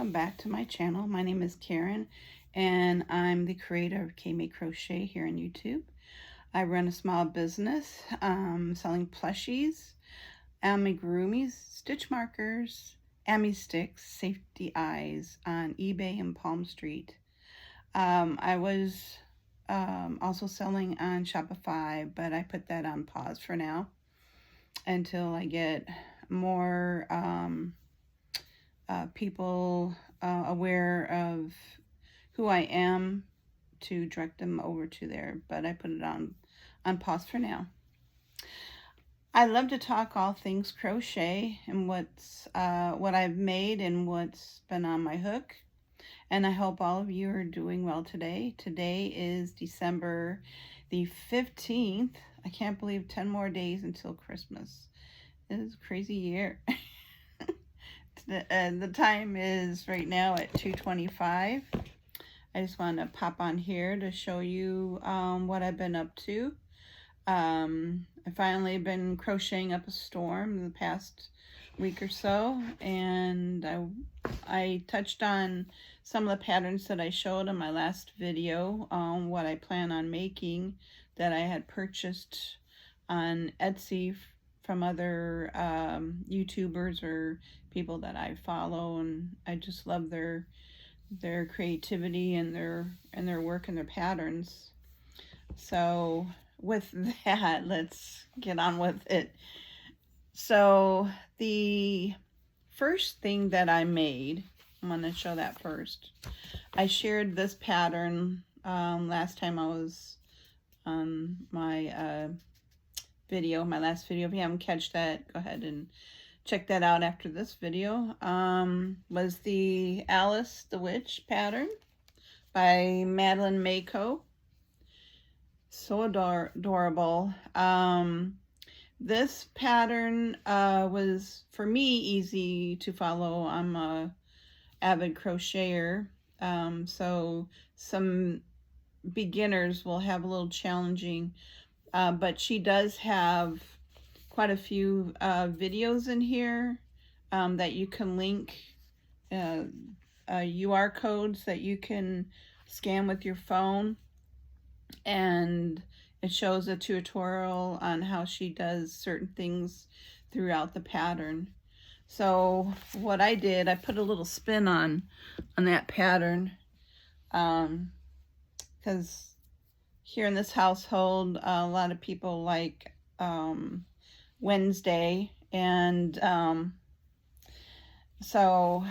welcome back to my channel. My name is Karen and I'm the creator of K-Make Crochet here on YouTube. I run a small business selling plushies, amigurumis, stitch markers, ami sticks, safety eyes on eBay and Palm Street. I was also selling on Shopify, but I put that on pause for now until I get more people aware of who I am to direct them over to there, but I put it on pause for now. I love to talk all things crochet and what I've made and what's been on my hook, and I hope all of you are doing well today. Today is December the 15th. I can't believe 10 more days until Christmas. It is a crazy year. The time is right now at 2:25. I just want to pop on here to show you what I've been up to. I finally been crocheting up a storm the past week or so, and I touched on some of the patterns that I showed in my last video on what I plan on making that I had purchased on Etsy from other YouTubers or people that I follow, and I just love their creativity and their work and their patterns. So with that, let's get on with it. So the first thing that I made, I'm going to show that first. I shared this pattern last time I was on my video, my last video. If you haven't catched that, go ahead and check that out after this video. Was the Alice the Witch pattern by Madeline Mako. So adorable. This pattern was, for me, easy to follow. I'm a avid crocheter, so some beginners will have a little challenging, but she does have quite a few videos in here that you can link, UR codes that you can scan with your phone, and it shows a tutorial on how she does certain things throughout the pattern. So what I did, I put a little spin on that pattern, because here in this household, a lot of people like Wednesday, and so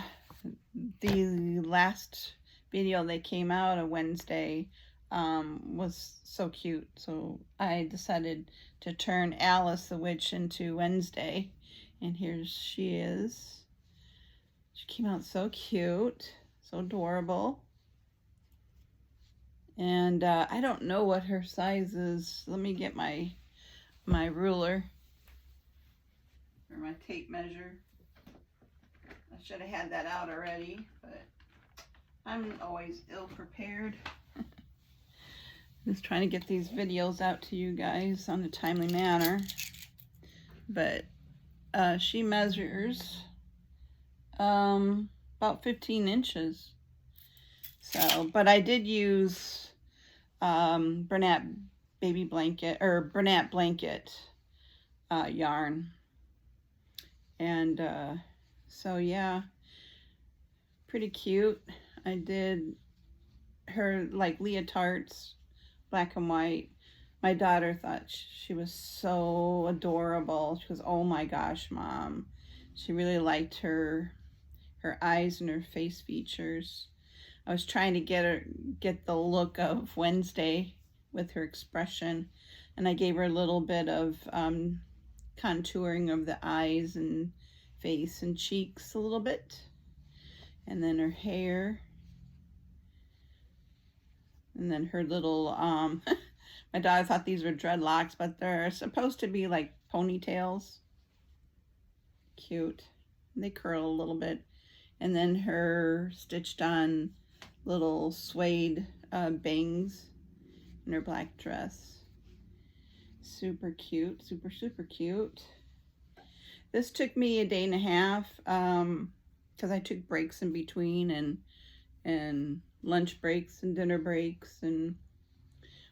the last video that came out of Wednesday was so cute, so I decided to turn Alice the Witch into Wednesday, and here she is. She came out so cute, so adorable. And I don't know what her size is. Let me get my ruler or my tape measure. I should have had that out already, but I'm always ill prepared. Just trying to get these videos out to you guys on a timely manner. But she measures about 15 inches. So, but I did use Bernat baby blanket, or Bernat blanket yarn. And so yeah, pretty cute. I did her like leotards, black and white. My daughter thought she was so adorable. She goes, "Oh my gosh, Mom." She really liked her eyes and her face features. I was trying to get the look of Wednesday with her expression, and I gave her a little bit of contouring of the eyes and face and cheeks a little bit, and then her hair, and then her little my daughter thought these were dreadlocks, but they're supposed to be like ponytails. Cute. They curl a little bit. And then her stitched on little suede bangs in her black dress. Super cute, super cute. This took me a day and a half. because I took breaks in between, and lunch breaks and dinner breaks, and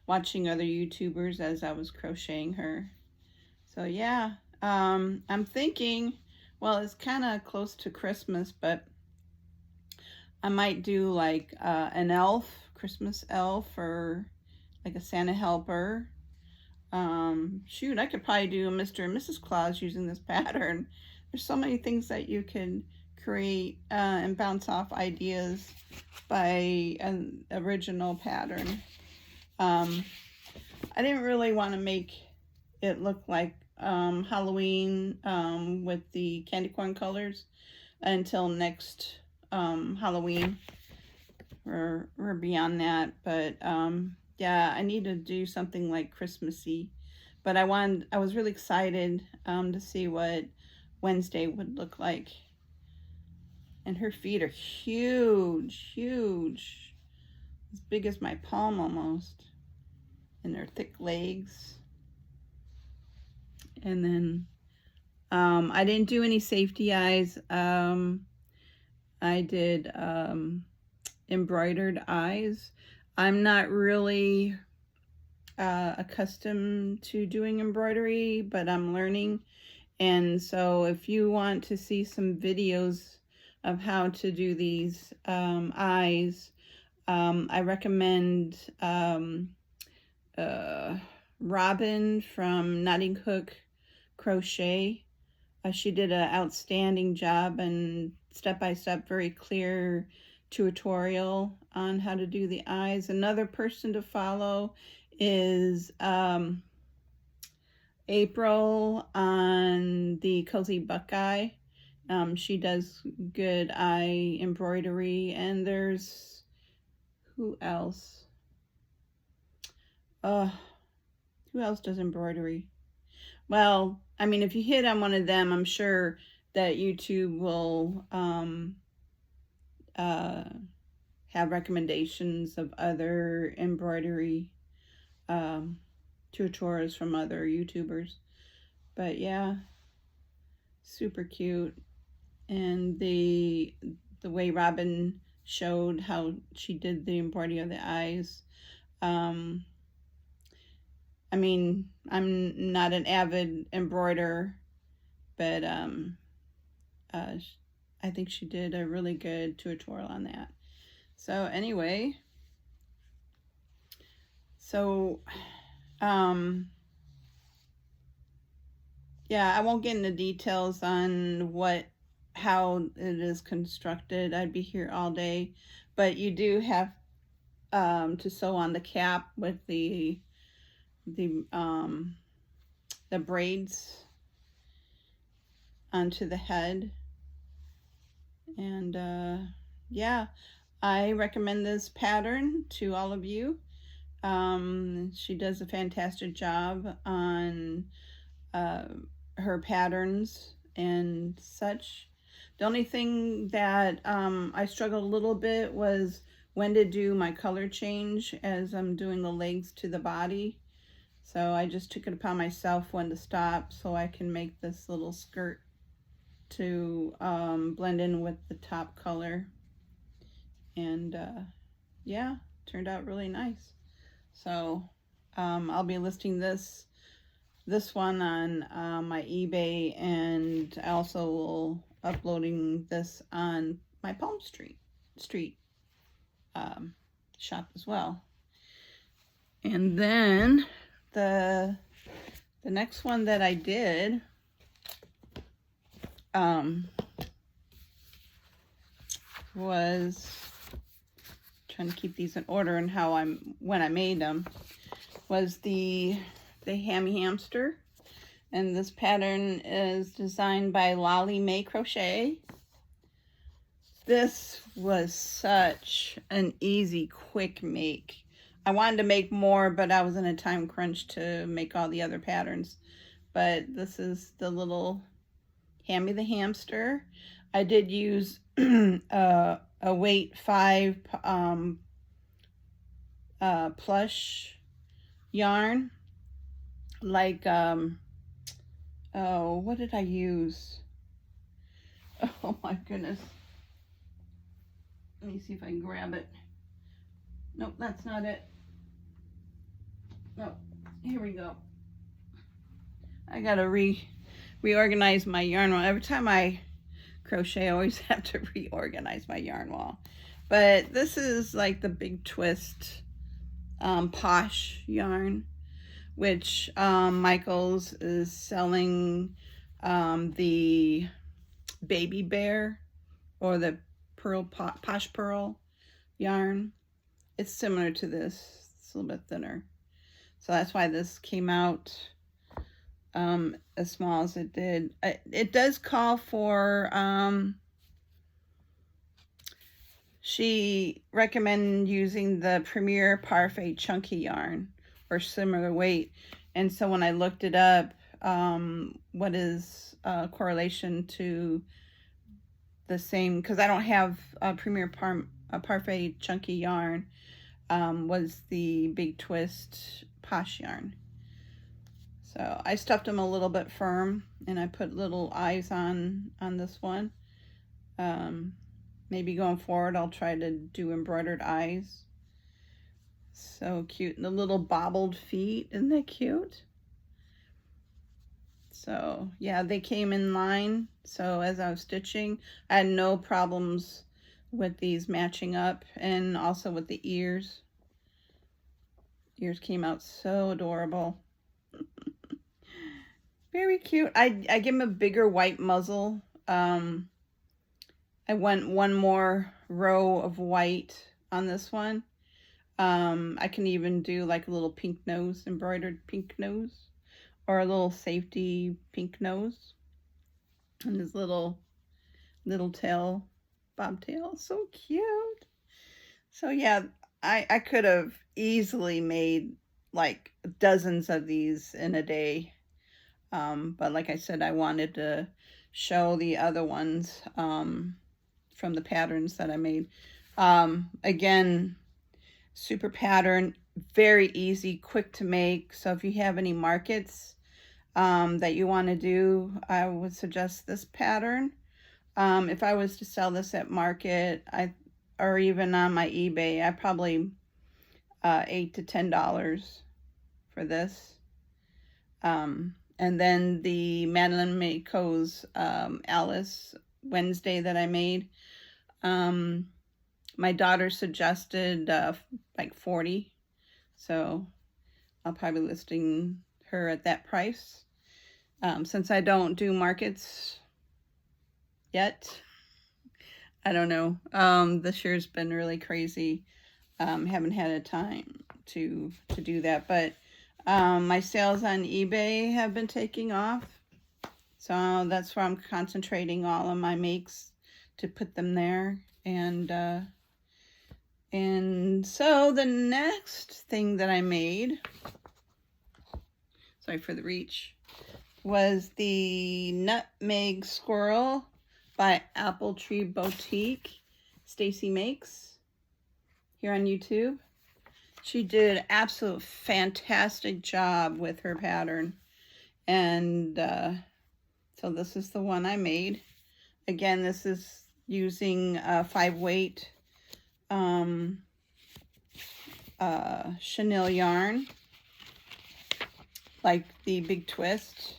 watching other YouTubers as I was crocheting her. So yeah, I'm thinking, well, it's kind of close to Christmas, but I might do like an elf, Christmas elf, or like a Santa helper. Shoot, I could probably do a Mr. and Mrs. Claus using this pattern. There's so many things that you can create and bounce off ideas by an original pattern. I didn't really want to make it look like Halloween with the candy corn colors until next Halloween. We're beyond that, but yeah, I need to do something like Christmassy. But I was really excited to see what Wednesday would look like. And her feet are huge, huge, as big as my palm almost. And their thick legs. And then I didn't do any safety eyes. I did embroidered eyes. I'm not really accustomed to doing embroidery, but I'm learning. And so if you want to see some videos of how to do these eyes, I recommend Robin from Knitting Hook Crochet. She did an outstanding job and step-by-step, very clear tutorial on how to do the eyes. Another person to follow is April on the Cozy Buckeye. She does good eye embroidery. And there's, who else? Who else does embroidery? Well, I mean, if you hit on one of them, I'm sure that YouTube will have recommendations of other embroidery tutorials from other YouTubers. But yeah, super cute. And the way Robin showed how she did the embroidery of the eyes. I mean, I'm not an avid embroiderer, but I think she did a really good tutorial on that. So anyway, so yeah, I won't get into details on how it is constructed. I'd be here all day, but you do have to sew on the cap with the braids onto the head. And yeah, I recommend this pattern to all of you. She does a fantastic job on her patterns and such. The only thing that I struggled a little bit was when to do my color change as I'm doing the legs to the body. So I just took it upon myself when to stop so I can make this little skirt to blend in with the top color. And yeah, turned out really nice. So I'll be listing this one on my eBay, and I also will uploading this on my Palm Street shop as well. And then the next one that I did was trying to keep these in order and when I made them, was the Hammy Hamster. And this pattern is designed by Lolly May Crochet. This was such an easy, quick make. I wanted to make more, but I was in a time crunch to make all the other patterns. But this is the little Hammy the Hamster. I did use a weight 5 plush yarn. Like, oh, what did I use? Oh my goodness. Let me see if I can grab it. Nope, that's not it. No, here we go. I gotta reorganize my yarn wall. Every time I crochet, I always have to reorganize my yarn wall. But this is like the Big Twist Posh yarn, which Michaels is selling the Baby Bear or the Posh Pearl yarn. It's similar to this. It's a little bit thinner. So that's why this came out as small as it did. It does call for, she recommended using the Premier Parfait Chunky yarn or similar weight. And so when I looked it up, what is correlation to the same, because I don't have Premier Parfait Chunky yarn, was the Big Twist Posh yarn. So I stuffed them a little bit firm, and I put little eyes on this one. Maybe going forward I'll try to do embroidered eyes. So cute. And the little bobbled feet, isn't that cute? So yeah, they came in line. So as I was stitching, I had no problems with these matching up, and also with the ears. Ears came out so adorable. Very cute. I give them a bigger white muzzle. I went one more row of white on this one. I can even do like a little pink nose, embroidered pink nose, or a little safety pink nose. And his little tail, bobtail, so cute. So yeah, I could have easily made like dozens of these in a day. But like I said, I wanted to show the other ones from the patterns that I made. Again, super pattern, very easy, quick to make. So if you have any markets that you want to do, I would suggest this pattern. If I was to sell this at market, or even on my eBay, I probably $8 to $10 for this. And then the Madeline Maco's Alice Wednesday that I made, my daughter suggested like 40, so I'll probably be listing her at that price. Since I don't do markets yet, I don't know. This year's been really crazy. Haven't had a time to do that, but my sales on eBay have been taking off, so that's where I'm concentrating all of my makes, to put them there. And so the next thing that I made, sorry for the reach, was the Nutmeg Squirrel by Apple Tree Boutique. Stacy makes here on YouTube. She did an absolute fantastic job with her pattern. And so this is the one I made. Again, this is using 5-weight chenille yarn, like the Big Twist.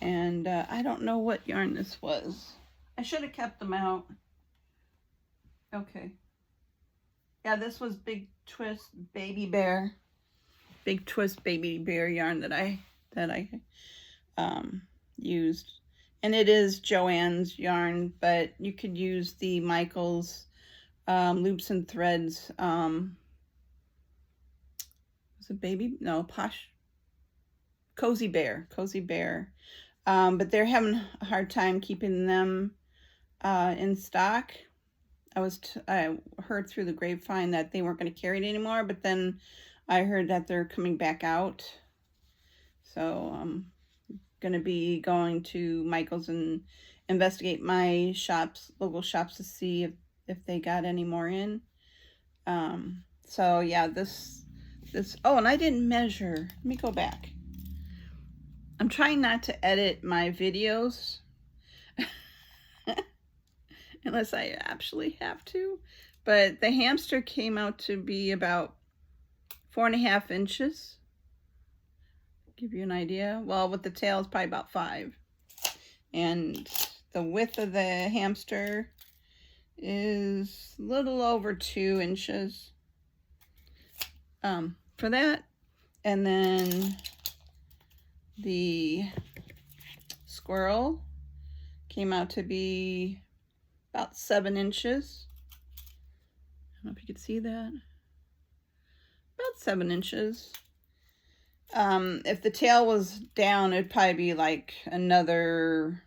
And I don't know what yarn this was. I should have kept them out. Okay. Yeah, this was Big Twist Baby Bear. Big Twist Baby Bear yarn that I used. And it is Joann's yarn, but you could use the Michaels Loops and Threads. Was it Baby? No, Posh. Cozy Bear. But they're having a hard time keeping them in stock. I heard through the grapevine that they weren't going to carry it anymore, but then I heard that they're coming back out. So I'm going to be going to Michael's and investigate my local shops to see if they got any more in. So yeah, this, oh, and I didn't measure. Let me go back. I'm trying not to edit my videos unless I actually have to, But the hamster came out to be about 4.5 inches. Give you an idea. Well, with the tail, it's probably about 5. And the width of the hamster is a little over 2 inches for that. And then the squirrel came out to be about 7 inches. I don't know if you could see that. About 7 inches. If the tail was down, it'd probably be like another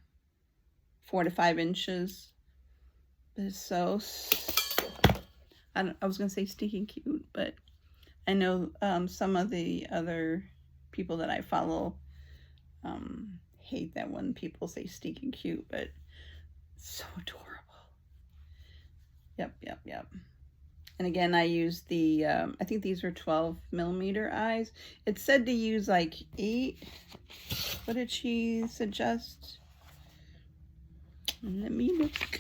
4 to 5 inches. But it's so, I was going to say stinking cute, but I know some of the other people that I follow hate that when people say stinking cute, but it's so adorable. Yep. And again, I used the, I think these are 12mm eyes. It said to use like 8. What did she suggest? Let me look.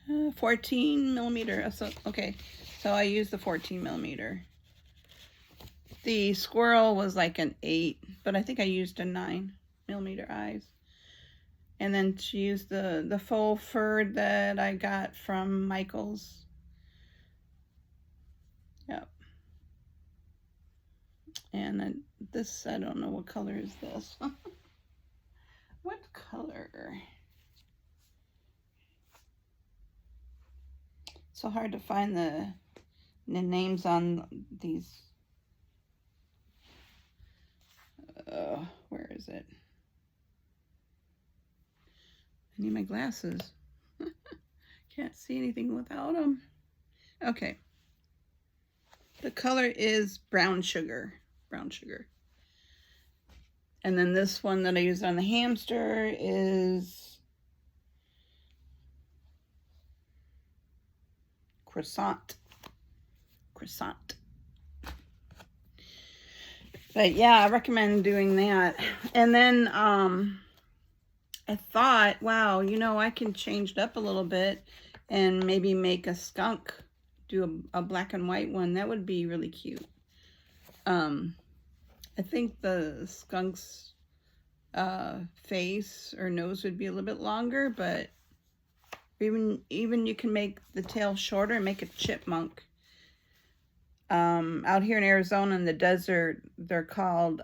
14mm. So, okay, so I used the 14mm. The squirrel was like an 8, but I think I used a 9mm eyes. And then she used the faux fur that I got from Michael's. Yep. And this, I don't know what color is this. What color? So hard to find the names on these. Where is it? I need my glasses. Can't see anything without them. Okay. The color is brown sugar. Brown sugar. And then this one that I used on the hamster is croissant. But yeah, I recommend doing that. And then I thought, wow, you know, I can change it up a little bit and maybe make a skunk, do a black and white one. That would be really cute. I think the skunk's face or nose would be a little bit longer, but even you can make the tail shorter and make a chipmunk. Out here in Arizona in the desert, they're called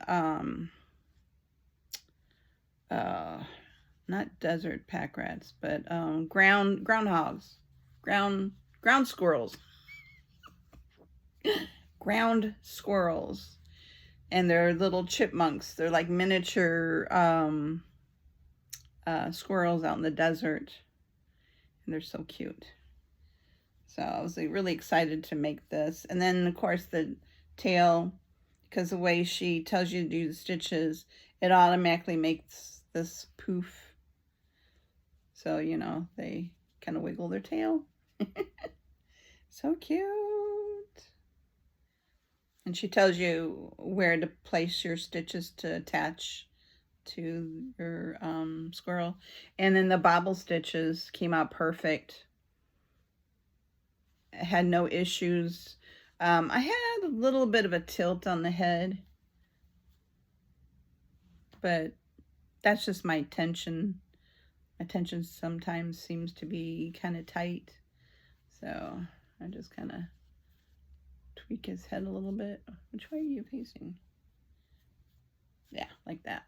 not desert pack rats, but groundhogs, ground squirrels, ground squirrels, and they're little chipmunks. They're like miniature squirrels out in the desert, and they're so cute. So I was really excited to make this. And then of course the tail, because the way she tells you to do the stitches, it automatically makes this poof. So, you know, they kind of wiggle their tail. So cute. And she tells you where to place your stitches to attach to your squirrel. And then the bobble stitches came out perfect. I had no issues. I had a little bit of a tilt on the head, but that's just my tension. My tension sometimes seems to be kind of tight, so I just kind of tweak his head a little bit. Which way are you facing? Yeah, like that.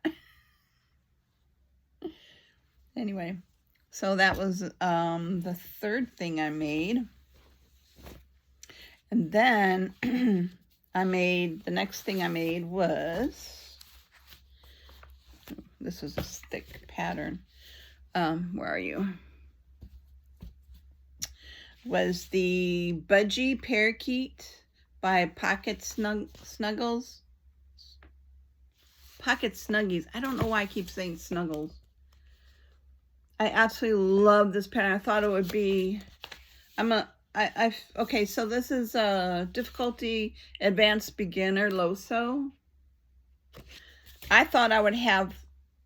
Anyway, so that was the third thing I made. And then the next thing I made was, this was a thick pattern. Where are you? Was the Budgie Parakeet by Pocket Snuggles. Pocket Snuggies. I don't know why I keep saying Snuggles. I absolutely love this pattern. I thought it would be, okay, so this is difficulty advanced beginner low sew. I thought I would have,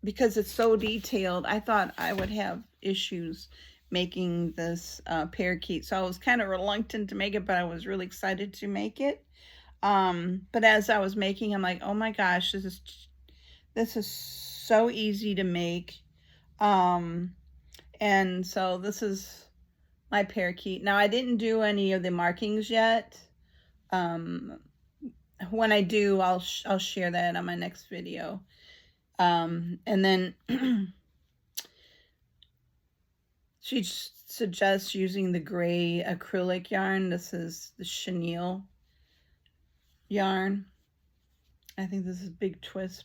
because it's so detailed, I thought I would have issues making this parakeet. So I was kind of reluctant to make it, but I was really excited to make it. But as I was making, I'm like, oh my gosh, this is so easy to make. And so this is my parakeet. Now I didn't do any of the markings yet. When I do, I'll share that on my next video. And then she suggests using the gray acrylic yarn. This is the chenille yarn. I think this is Big Twist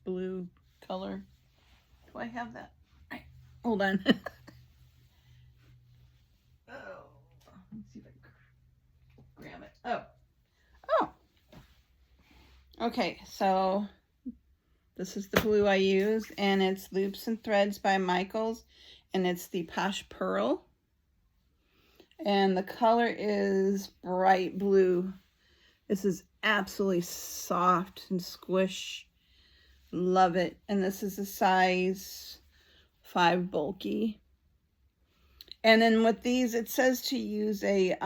blue color. Do I have that? Hold on. Oh, let's see if I can grab it. Oh. Okay, so this is the blue I use, and it's Loops and Threads by Michaels, and it's the Posh Pearl. And the color is bright blue. This is absolutely soft and squish. Love it. And this is a size 5 bulky. And then with these, it says to use a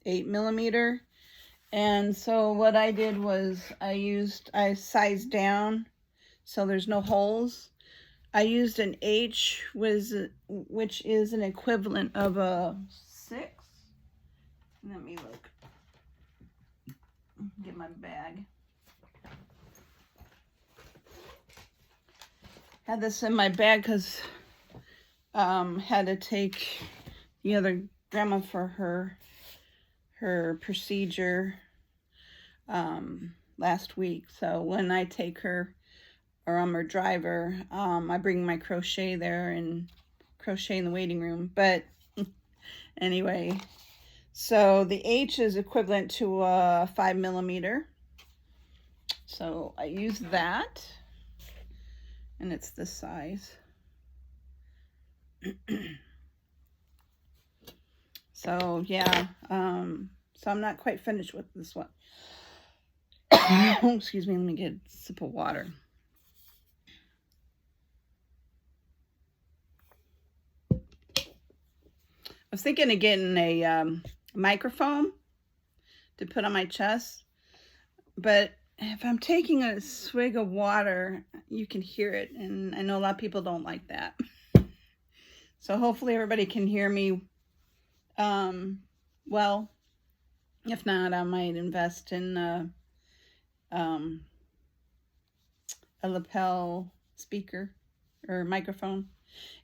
8mm. And so what I did was I sized down so there's no holes. I used an H, which is an equivalent of a 6. Let me look. Get my bag. Had this in my bag because had to take the other grandma for her procedure last week. So when I take her, or I'm her driver, I bring my crochet there and crochet in the waiting room. But anyway, so the H is equivalent to a 5mm. So I use that, and it's this size. So yeah, so I'm not quite finished with this one. Excuse me, let me get a sip of water. I was thinking of getting a microphone to put on my chest, but if I'm taking a swig of water, you can hear it, and I know a lot of people don't like that. So hopefully everybody can hear me well. If not, I might invest in a lapel speaker or microphone.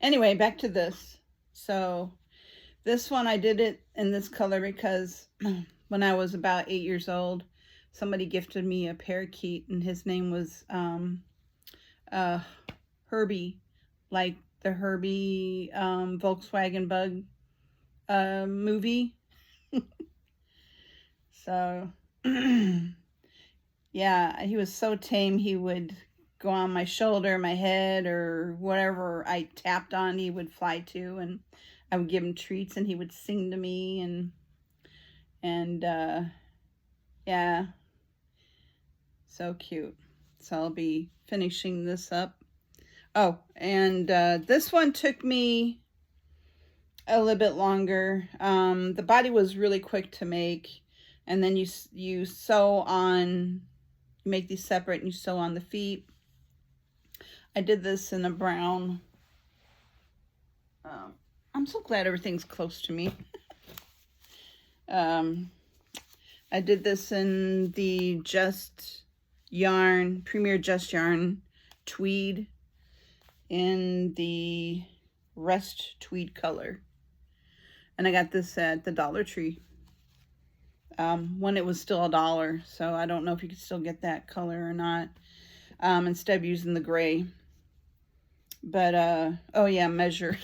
Anyway, back to this. So this one, I did it in this color because when I was about 8 years old, somebody gifted me a parakeet, and his name was Herbie, like the Herbie Volkswagen Bug movie. So yeah, he was so tame. He would go on my shoulder, my head, or whatever I tapped on, he would fly to, and I would give him treats, and he would sing to me, and yeah, so cute. So I'll be finishing this up. Oh, and this one took me a little bit longer. The body was really quick to make, and then you sew on, you make these separate, and you sew on the feet. I did this in a brown. I'm so glad everything's close to me. I did this in the Just Yarn, Premier Just Yarn tweed, in the Rest tweed color. And I got this at the Dollar Tree when it was still $1. So I don't know if you could still get that color or not, instead of using the gray. But oh yeah, measure.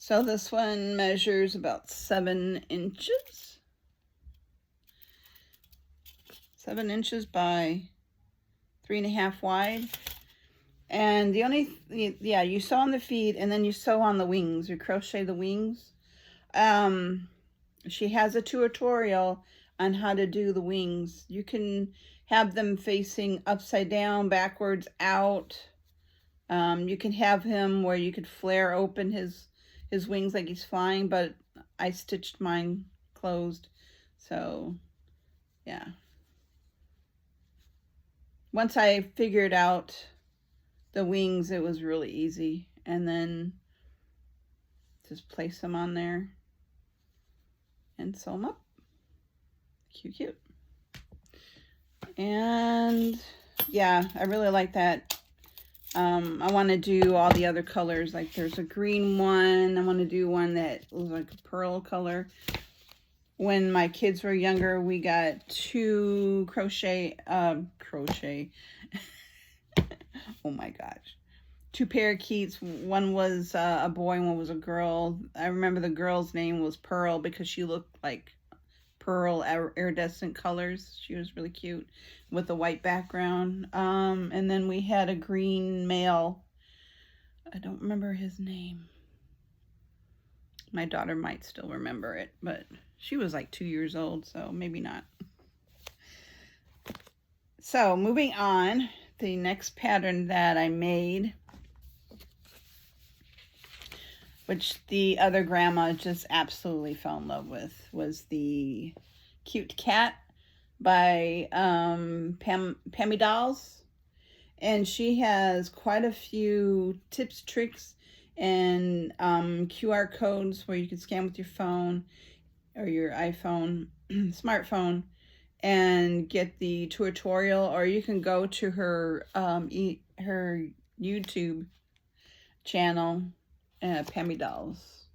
So this one measures about 7 inches. 7 inches by 3.5 wide. And the only, yeah, you sew on the feet, and then you sew on the wings. You crochet the wings. She has a tutorial on how to do the wings. You can have them facing upside down, backwards, out. You can have him where you could flare open his wings like he's flying, but I stitched mine closed. So, yeah. Once I figured out the wings, it was really easy. And then just place them on there and sew them up. Cute, cute. And yeah, I really like that. I want to do all the other colors. Like there's a green one. I want to do one that looks like a pearl color. When my kids were younger, we got two crochet. Oh my gosh. Two parakeets. One was a boy and one was a girl. I remember the girl's name was Pearl because she looked like pearl iridescent colors. She was really cute with a white background. And then we had a green male. I don't remember his name. My daughter might still remember it, but she was like 2 years old, so maybe not. So moving on, the next pattern that I made, which the other grandma just absolutely fell in love with, was the Cute Cat by Pammy Dolls. And she has quite a few tips, tricks, and QR codes where you can scan with your phone or your iPhone, smartphone, and get the tutorial, or you can go to her her YouTube channel, Pammy Dolls.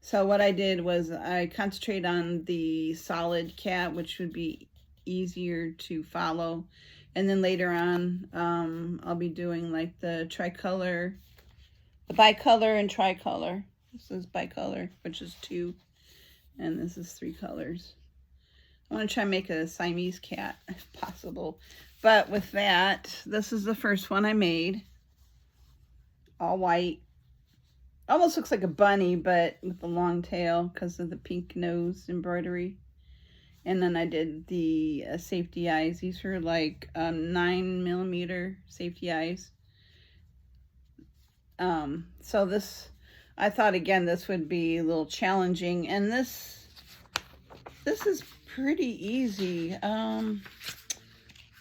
So what I did was I concentrate on the solid cat, which would be easier to follow, and then later on I'll be doing like the tricolor, the bicolor and tricolor. This is bicolor, which is 2, and this is 3 colors. I want to try and make a Siamese cat if possible. But with that, this is the first one I made. All white. Almost looks like a bunny, but with a long tail because of the pink nose embroidery. And then I did the safety eyes. These are like 9mm safety eyes. So this, I thought again this would be a little challenging, and this is pretty easy.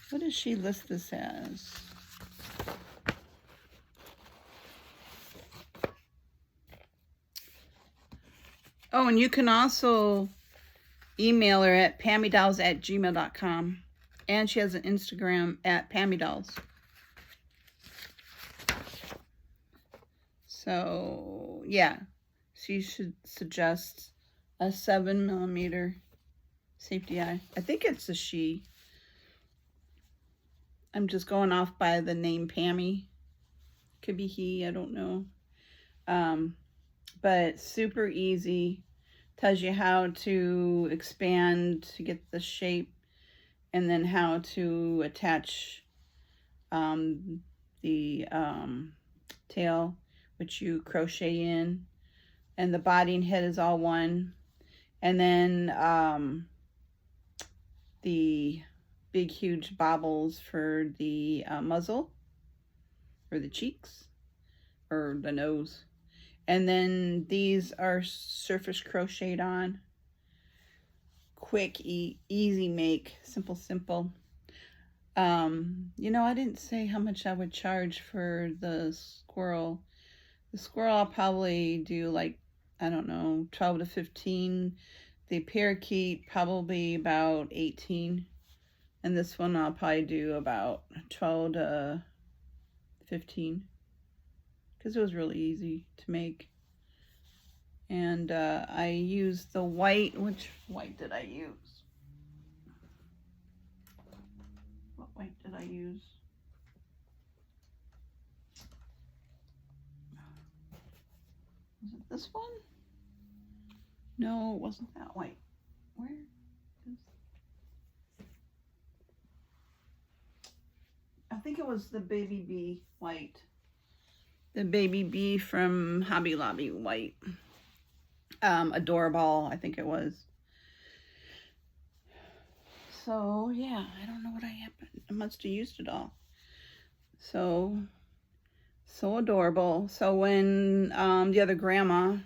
What does she list this as? Oh, and you can also email her at pammydolls@gmail.com, and she has an Instagram at pammydolls. So yeah, she should suggest a 7mm safety eye. I think it's a she. I'm just going off by the name Pammy. Could be he, I don't know. But super easy. Tells you how to expand to get the shape, and then how to attach the tail, which you crochet in, and the body and head is all one. And then the big huge bobbles for the muzzle, or the cheeks, or the nose. And then these are surface crocheted on. Quick, easy make, simple. You know, I didn't say how much I would charge for the squirrel. The squirrel I'll probably do like, I don't know, 12 to 15. The parakeet probably about 18. And this one I'll probably do about 12 to 15. Because it was really easy to make. And I used the white. Which white did I use? What white did I use? Was it this one? No, it wasn't that white. Where is... I think it was the Baby Bee white. The Baby Bee from Hobby Lobby, white. Adorable, I think it was. So yeah, I don't know what happened. I must have used it all. So adorable. So when the other grandma,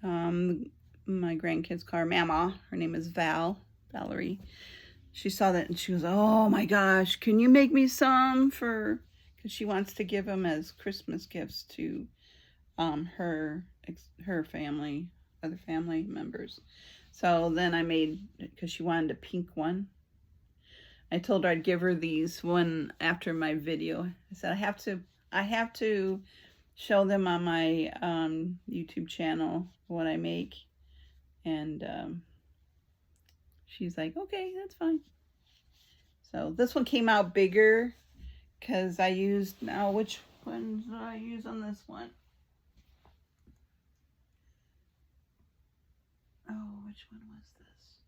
my grandkids call her Mama, her name is Valerie, she saw that and she was, oh my gosh, can you make me some for, because she wants to give them as Christmas gifts to her family, other family members. So then I made, because she wanted a pink one, I told her I'd give her these one after my video. I said I have to show them on my YouTube channel what I make. And she's like, okay, that's fine. So this one came out bigger because I used, now which ones did I use on this one? Oh, which one was this?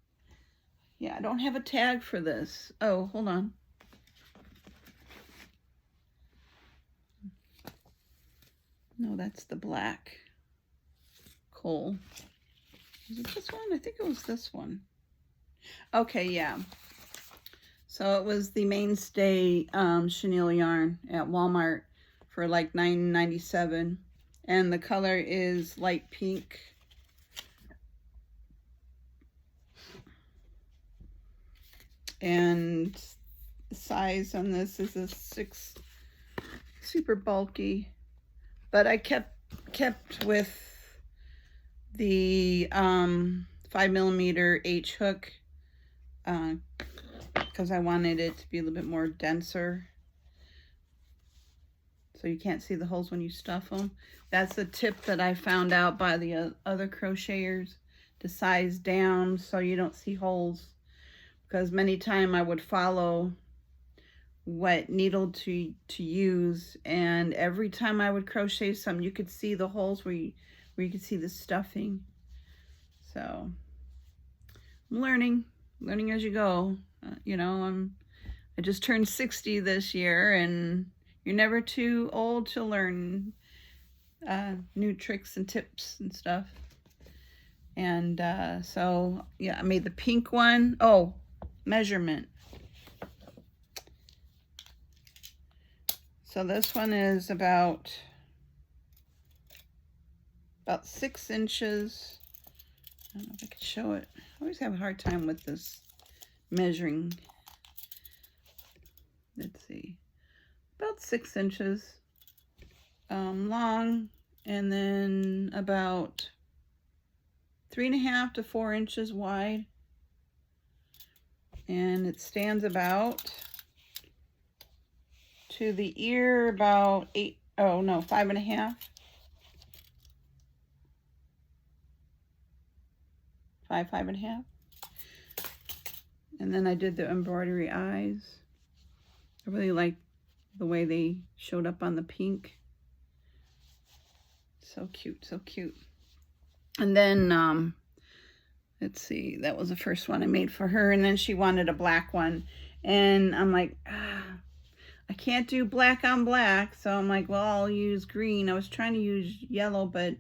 Yeah, I don't have a tag for this. Oh, hold on. No, that's the black coal. Is it this one? I think it was this one. Okay, yeah. So it was the Mainstay chenille yarn at Walmart for like $9.97. And the color is light pink. And the size on this is a 6, super bulky. But I kept with the 5mm H hook because I wanted it to be a little bit more denser, so you can't see the holes when you stuff them. That's a tip that I found out by the other crocheters, to size down so you don't see holes, because many times I would follow what needle to use, and every time I would crochet something, you could see the holes where you could see the stuffing. So I'm learning as you go. You know, I just turned 60 this year, and you're never too old to learn new tricks and tips and stuff. And so yeah, I made the pink one. Oh, measurement. So this one is about 6 inches. I don't know if I could show it. I always have a hard time with this measuring. Let's see. About 6 inches long, and then about 3.5 to 4 inches wide. And it stands about to the ear about 5.5. 5.5. And then I did the embroidery eyes. I really like the way they showed up on the pink. So cute, so cute. And then let's see, that was the first one I made for her, and then she wanted a black one, and I'm like, I can't do black on black, so I'm like, well, I'll use green. I was trying to use yellow, but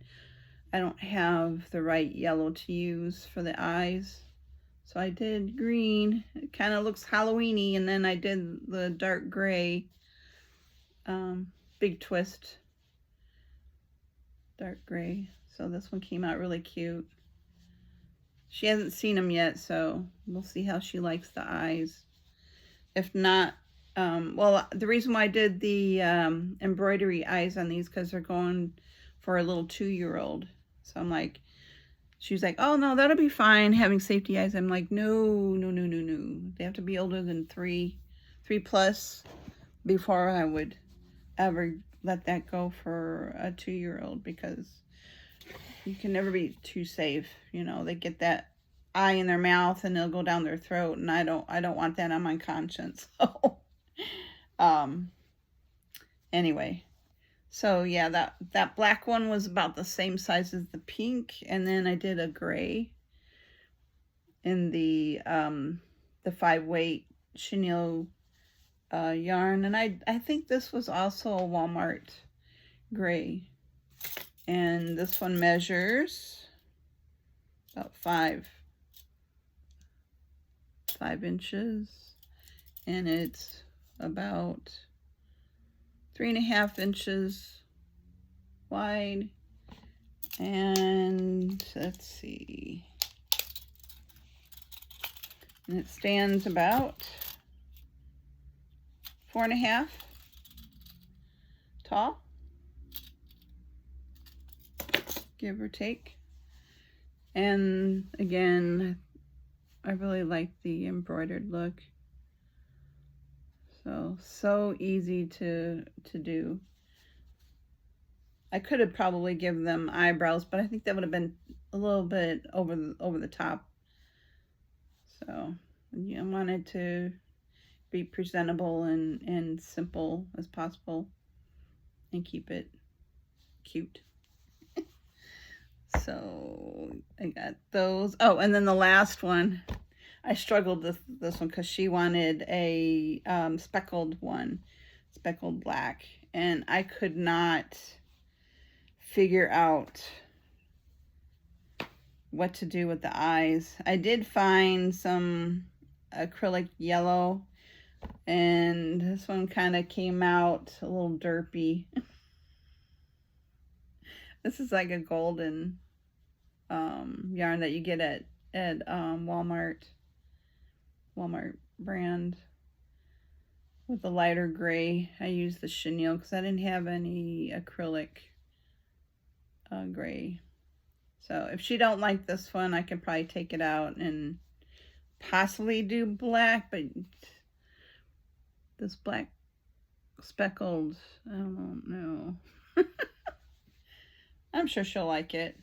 I don't have the right yellow to use for the eyes, so I did green. It kind of looks Halloween-y, and then I did the dark gray, big twist, dark gray. So this one came out really cute. She hasn't seen them yet, so we'll see how she likes the eyes. If not, well, the reason why I did the embroidery eyes on these, because they're going for a little 2-year-old. So I'm like, she's like, oh no, that'll be fine having safety eyes. I'm like, no. They have to be older than 3 plus before I would ever let that go for a 2-year-old, because you can never be too safe. You know, they get that eye in their mouth and they'll go down their throat, and I don't want that on my conscience. So anyway, so yeah, that black one was about the same size as the pink, and then I did a gray in the 5-weight chenille yarn, and I think this was also a Walmart gray, and this one measures about 5 5 inches, and it's about 3.5 inches wide. And let's see, and it stands about 4.5 tall, give or take. And again, I really like the embroidered look. So easy to do. I could have probably given them eyebrows, but I think that would have been a little bit over the top. So I wanted to be presentable and simple as possible and keep it cute. So I got those. Oh, and then the last one, I struggled with this one because she wanted a speckled one, speckled black, and I could not figure out what to do with the eyes. I did find some acrylic yellow, and this one kind of came out a little derpy. This is like a golden yarn that you get at Walmart brand, with the lighter gray. I used the chenille because I didn't have any acrylic gray. So if she don't like this one, I can probably take it out and possibly do black, but this black speckled, I don't know. I'm sure she'll like it.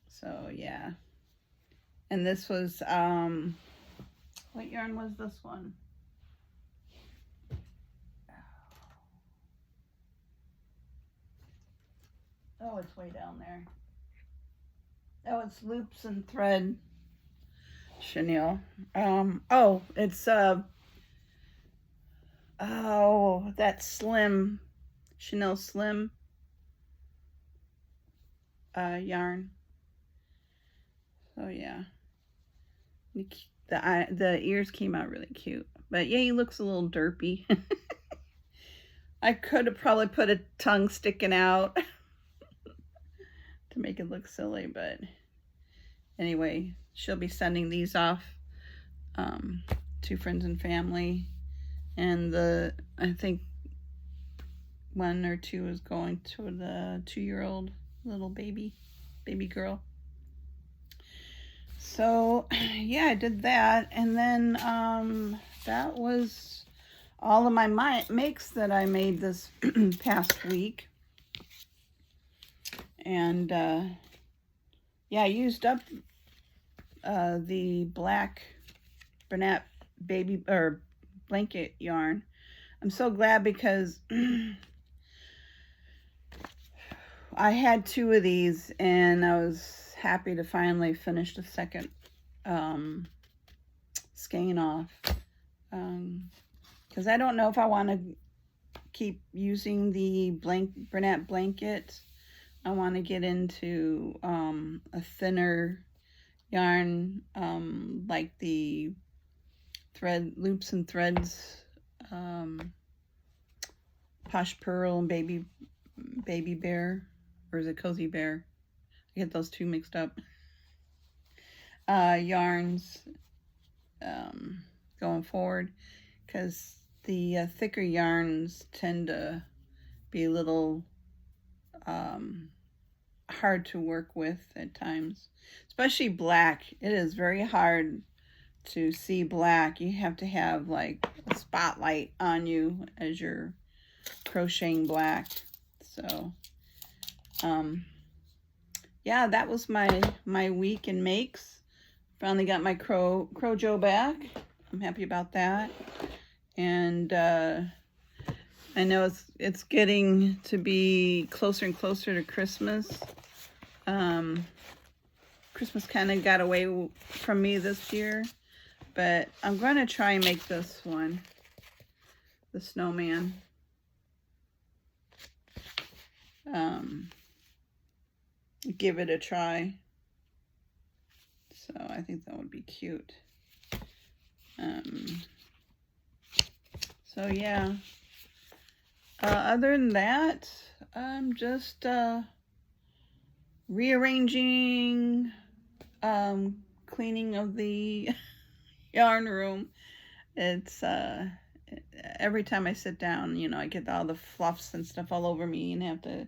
So yeah. And this was, what yarn was this one? Oh, it's way down there. Oh, it's Loops and Thread chenille. Oh, it's oh, that Slim Chenille Slim yarn. So yeah, the ears came out really cute, but yeah, he looks a little derpy. I could have probably put a tongue sticking out to make it look silly, but anyway, she'll be sending these off to friends and family, and I think 1 or 2 is going to the 2-year-old little baby girl. So yeah, I did that, and then that was all of my makes that I made this past week. And yeah, I used up the black Bernat baby or blanket yarn. I'm so glad because I had 2 of these, and I was happy to finally finish the second skein off, because I don't know if I want to keep using the Bernat blanket. I want to get into a thinner yarn, like the Loops and Threads, Posh Pearl and Baby Bear, or is it Cozy Bear? I get those 2 mixed up. Yarns going forward, because the thicker yarns tend to be a little hard to work with at times, especially black. It is very hard to see black. You have to have like a spotlight on you as you're crocheting black. So yeah, that was my week in makes. Finally got my Crojo back. I'm happy about that. And I know it's getting to be closer and closer to Christmas. Christmas kind of got away from me this year, but I'm going to try and make this one, the snowman. Give it a try. So I think that would be cute. So yeah, other than that, I'm just rearranging, cleaning of the yarn room. It's every time I sit down, you know, I get all the fluffs and stuff all over me and have to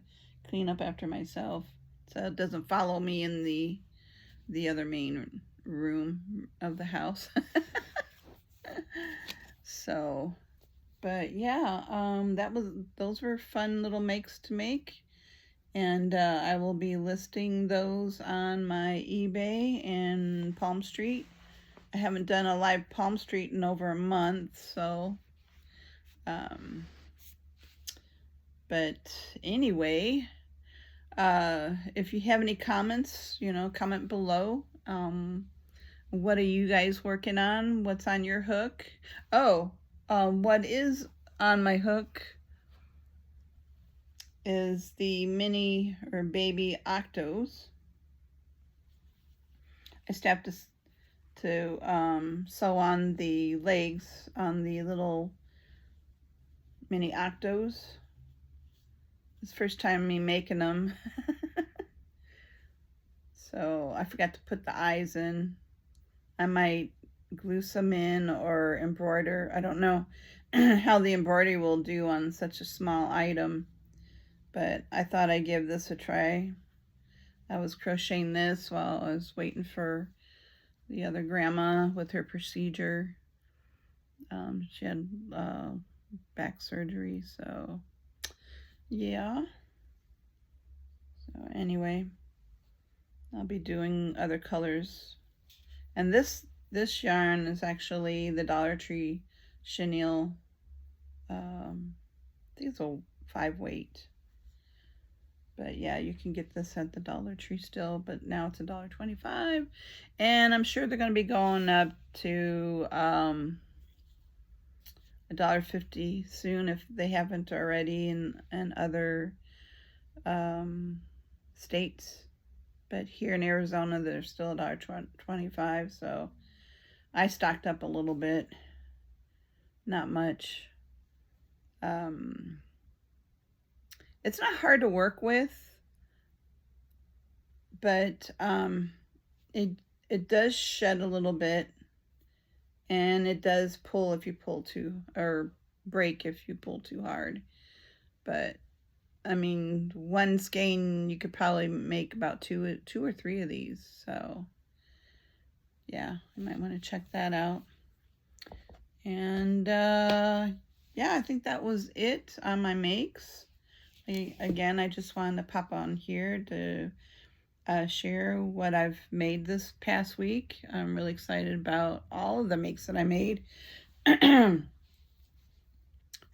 clean up after myself, so it doesn't follow me in the other main room of the house. So, but yeah, those were fun little makes to make, and I will be listing those on my eBay and Palm Street. I haven't done a live Palm Street in over a month, so but anyway, if you have any comments, you know, comment below. What are you guys working on? What's on your hook? Oh, what is on my hook is the mini or baby octos. I just have to sew on the legs on the little mini octos. It's the first time me making them. So I forgot to put the eyes in. I might glue some in or embroider. I don't know how the embroidery will do on such a small item, but I thought I'd give this a try. I was crocheting this while I was waiting for the other grandma with her procedure. She had back surgery, so yeah. So anyway, I'll be doing other colors. And this yarn is actually the Dollar Tree chenille. I think it's a 5 weight. But yeah, you can get this at the Dollar Tree still, but now it's $1.25. And I'm sure they're going to be going up to $1.50 soon if they haven't already in other states. But here in Arizona, they're still $1.25, so I stocked up a little bit. Not much. It's not hard to work with, but it does shed a little bit, and it does pull if you pull too, or break if you pull too hard. But I mean, one skein you could probably make about two or three of these. So yeah, you might want to check that out. And yeah, I think that was it on my makes. Again, I just wanted to pop on here to share what I've made this past week. I'm really excited about all of the makes that I made. Some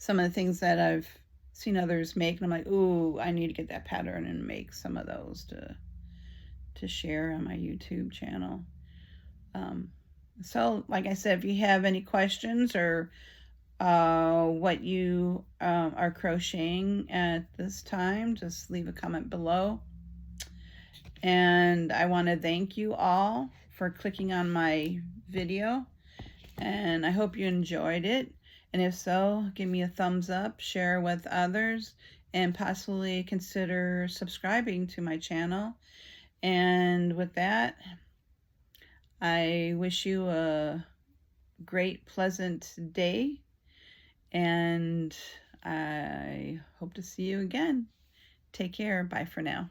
of the things that I've seen others make, and I'm like, ooh, I need to get that pattern and make some of those to share on my YouTube channel. So like I said, if you have any questions or what you are crocheting at this time, just leave a comment below. And I want to thank you all for clicking on my video, and I hope you enjoyed it. And if so, give me a thumbs up, share with others, and possibly consider subscribing to my channel. And with that, I wish you a great, pleasant day, and I hope to see you again. Take care. Bye for now.